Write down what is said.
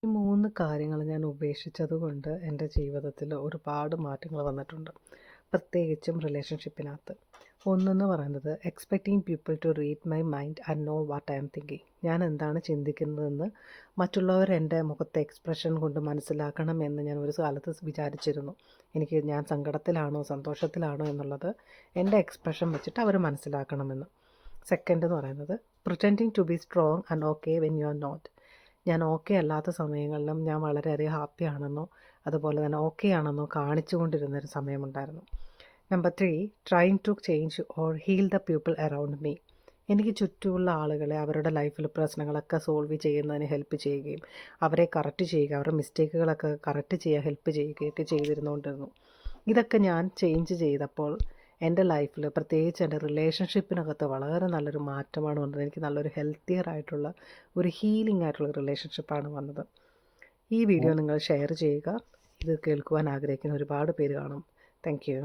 ഈ 3 കാര്യങ്ങൾ ഞാൻ ഉപേക്ഷിച്ചതുകൊണ്ട് എൻ്റെ ജീവിതത്തിൽ ഒരുപാട് മാറ്റങ്ങൾ വന്നിട്ടുണ്ട്. പ്രത്യേകിച്ചും റിലേഷൻഷിപ്പിനകത്ത്. ഒന്നെന്ന് പറയുന്നത് expecting people to read my mind and know what I am thinking. ഞാൻ എന്താണ് ചിന്തിക്കുന്നതെന്ന് മറ്റുള്ളവർ എൻ്റെ മുഖത്തെ എക്സ്പ്രഷൻ കൊണ്ട് മനസ്സിലാക്കണമെന്ന് ഞാൻ ഒരു കാലത്ത് വിചാരിച്ചിരുന്നു. ഞാൻ സങ്കടത്തിലാണോ സന്തോഷത്തിലാണോ എന്നുള്ളത് എൻ്റെ എക്സ്പ്രഷൻ വെച്ചിട്ട് അവർ മനസ്സിലാക്കണമെന്ന്. സെക്കൻഡ് എന്ന് പറയുന്നത് pretending to be strong and okay when you are not. ഞാൻ ഓക്കെ അല്ലാത്ത സമയങ്ങളിലും ഞാൻ വളരെയധികം ഹാപ്പിയാണെന്നോ അതുപോലെ തന്നെ ഓക്കെ ആണെന്നോ കാണിച്ചു കൊണ്ടിരുന്നൊരു സമയമുണ്ടായിരുന്നു. Number 3, trying to change or heal the people around me. എനിക്ക് ചുറ്റുമുള്ള ആളുകളെ അവരുടെ ലൈഫിൽ പ്രശ്നങ്ങളൊക്കെ സോൾവ് ചെയ്യുന്നതിന് ഹെൽപ്പ് ചെയ്യുകയും അവരെ കറക്റ്റ് ചെയ്യുക, അവരുടെ മിസ്റ്റേക്കുകളൊക്കെ കറക്റ്റ് ചെയ്യാൻ ഹെൽപ്പ് ചെയ്യുകയൊക്കെ ചെയ്തിരുന്നുകൊണ്ടിരുന്നു. ഇതൊക്കെ ഞാൻ ചേഞ്ച് ചെയ്തപ്പോൾ എൻ്റെ ലൈഫിൽ പ്രത്യേകിച്ച് എൻ്റെ റിലേഷൻഷിപ്പിനകത്ത് വളരെ നല്ലൊരു മാറ്റമാണ് വന്നത്. എനിക്ക് നല്ലൊരു ഹെൽത്തിയർ ആയിട്ടുള്ള ഒരു ഹീലിംഗ് ആയിട്ടുള്ള റിലേഷൻഷിപ്പാണ് വന്നത്. ഈ വീഡിയോ നിങ്ങൾ ഷെയർ ചെയ്യുക. ഇത് കേൾക്കുവാൻ ആഗ്രഹിക്കുന്ന ഒരുപാട് പേര് കാണും. Thank you.